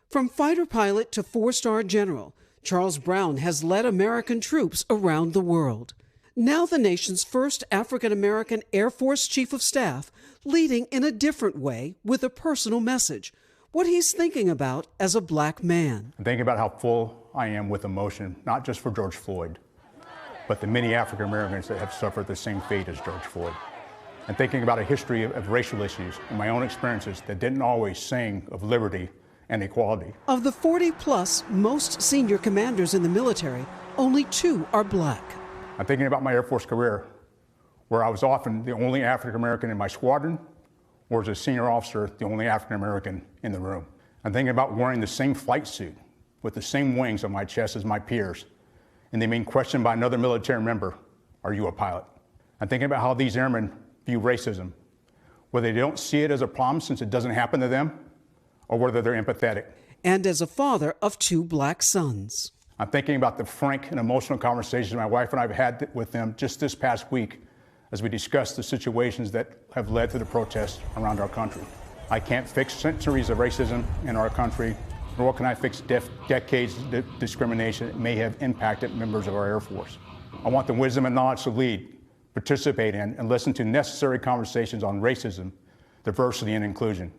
From fighter pilot to four-star general, Charles Brown has led American troops around the world. Now the nation's first African-American Air Force Chief of Staff, leading in a different way with a personal message, what he's thinking about as a black man. I'm thinking about how full I am with emotion, not just for George Floyd, but the many African Americans that have suffered the same fate as George Floyd. And thinking about a history of racial issues and my own experiences that didn't always sing of liberty and equality. Of the 40-plus most senior commanders in the military, only 2 are black. I'm thinking about my Air Force career, where I was often the only African American in my squadron, or as a senior officer, the only African American in the room. I'm thinking about wearing the same flight suit with the same wings on my chest as my peers, and they being questioned by another military member, "Are you a pilot?" I'm thinking about how these airmen view racism, whether they don't see it as a problem since it doesn't happen to them, or whether they're empathetic. And as a father of 2 black sons. I'm thinking about the frank and emotional conversations my wife and I have had with them just this past week as we discuss the situations that have led to the protests around our country. I can't fix centuries of racism in our country, nor can I fix decades of discrimination that may have impacted members of our Air Force. I want the wisdom and knowledge to lead, participate in, and listen to necessary conversations on racism, diversity, and inclusion.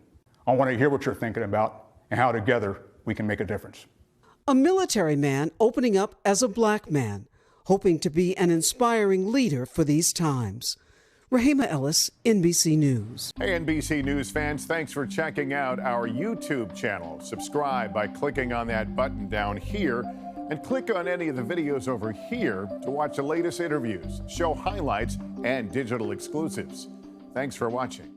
I want to hear what you're thinking about and how together we can make a difference. A military man opening up as a black man, hoping to be an inspiring leader for these times. Rahima Ellis, NBC News. Hey, NBC News fans, thanks for checking out our YouTube channel. Subscribe by clicking on that button down here and click on any of the videos over here to watch the latest interviews, show highlights, and digital exclusives. Thanks for watching.